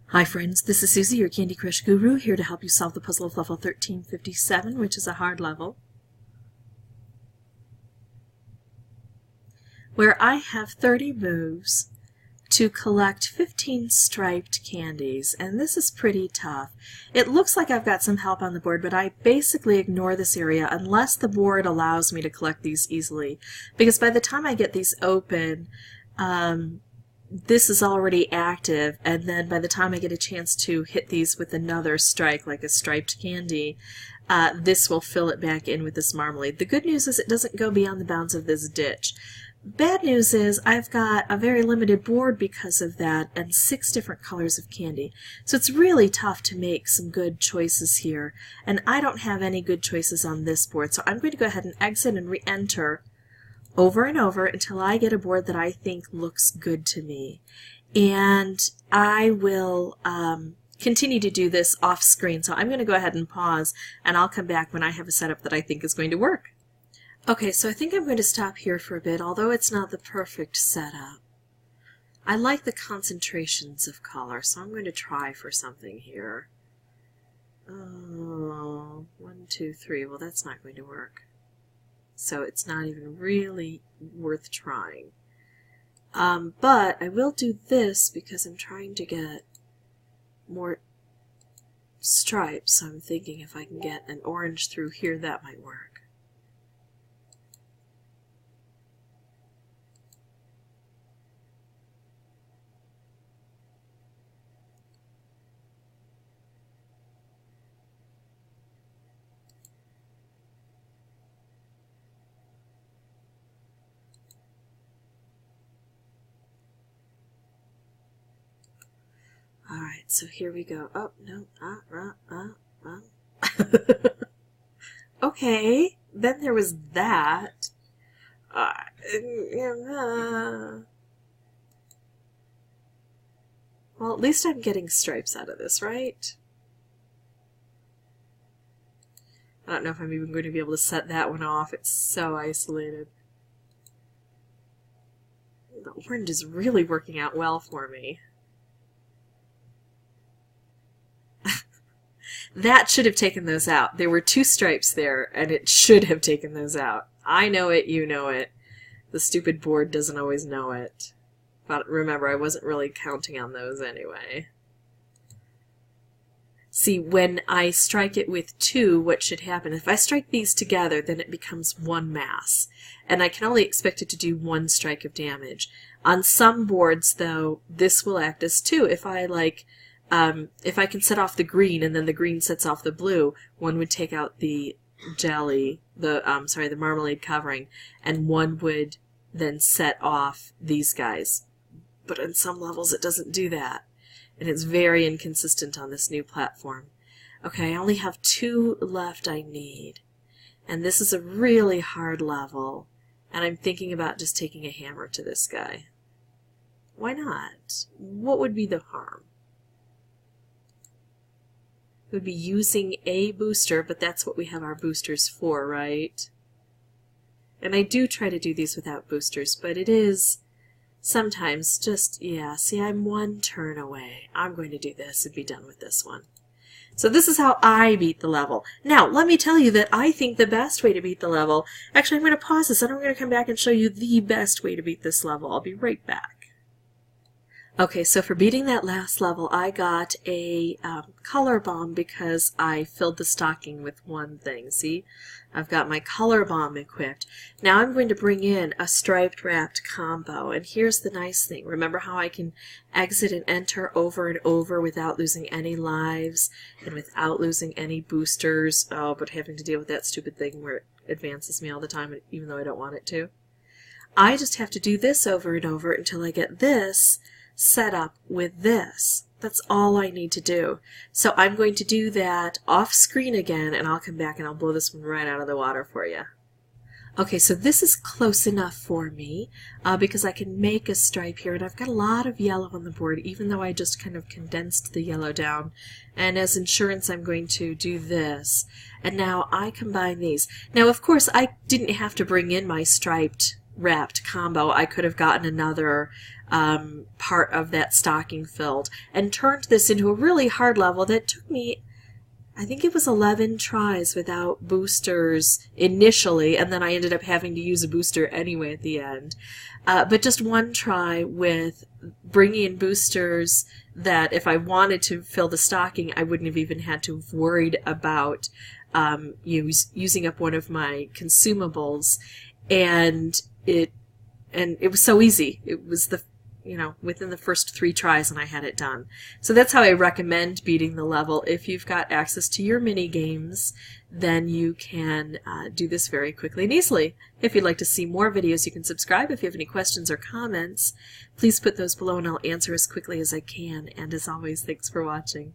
Hi friends, this is Suzy, your Candy Crush guru, here to help you solve the puzzle of level 1357, which is a hard level, where I have 30 moves to collect 15 striped candies, and this is pretty tough. It looks like I've got some help on the board, but I basically ignore this area unless the board allows me to collect these easily, because by the time I get these open, this is already active, and then by the time I get a chance to hit these with another strike, like a striped candy, this will fill it back in with this marmalade. The good news is it doesn't go beyond the bounds of this ditch. Bad news is I've got a very limited board because of that, and 6 different colors of candy. So it's really tough to make some good choices here, and I don't have any good choices on this board, so I'm going to go ahead and exit and re-enter over and over until I get a board that I think looks good to me. And I will continue to do this off screen, so I'm going to go ahead and pause, and I'll come back when I have a setup that I think is going to work. Okay, so I think I'm going to stop here for a bit, although it's not the perfect setup. I like the concentrations of color, so I'm going to try for something here. Oh, 1, 2, 3. Well, that's not going to work. So it's not even really worth trying. But I will do this because I'm trying to get more stripes, so I'm thinking if I can get an orange through here, that might work. Alright, so here we go. Oh, no. Okay, then there was that. Well, at least I'm getting stripes out of this, right? I don't know if I'm even going to be able to set that one off. It's so isolated. The orange is really working out well for me. That should have taken those out. There were 2 stripes there, and it should have taken those out. I know it, you know it. The stupid board doesn't always know it. But remember, I wasn't really counting on those anyway. See, when I strike it with 2, what should happen? If I strike these together, then it becomes 1 mass. And I can only expect it to do 1 strike of damage. On some boards, though, this will act as 2. If I can set off the green and then the green sets off the blue, one would take out the jelly, the marmalade covering, and one would then set off these guys. But on some levels it doesn't do that, and it's very inconsistent on this new platform. Okay, I only have 2 left I need, and this is a really hard level, and I'm thinking about just taking a hammer to this guy. Why not? What would be the harm? Would be using a booster, but that's what we have our boosters for, right? And I do try to do these without boosters, but it is sometimes just, yeah, see, I'm 1 turn away. I'm going to do this and be done with this one. So this is how I beat the level. Now, let me tell you that I think the best way to beat the level, actually I'm going to pause this and I'm going to come back and show you the best way to beat this level. I'll be right back. Okay, so for beating that last level, I got a color bomb because I filled the stocking with 1 thing. See? I've got my color bomb equipped. Now I'm going to bring in a striped wrapped combo, and here's the nice thing. Remember how I can exit and enter over and over without losing any lives and without losing any boosters, but having to deal with that stupid thing where it advances me all the time even though I don't want it to? I just have to do this over and over until I get this set up with this. That's all I need to do. So I'm going to do that off screen again, and I'll come back and I'll blow this one right out of the water for you. Okay, so this is close enough for me because I can make a stripe here, and I've got a lot of yellow on the board, even though I just kind of condensed the yellow down. And as insurance, I'm going to do this. And now I combine these. Now, of course, I didn't have to bring in my striped wrapped combo. I could have gotten another part of that stocking filled, and turned this into a really hard level that took me, I think it was 11 tries without boosters initially, and then I ended up having to use a booster anyway at the end. But just one try with bringing in boosters that if I wanted to fill the stocking, I wouldn't have even had to have worried about using up one of my consumables. And it was so easy. It was within the first 3 tries, and I had it done. So that's how I recommend beating the level. If you've got access to your mini games, then you can do this very quickly and easily. If you'd like to see more videos, you can subscribe. If you have any questions or comments, please put those below and I'll answer as quickly as I can. And as always, thanks for watching.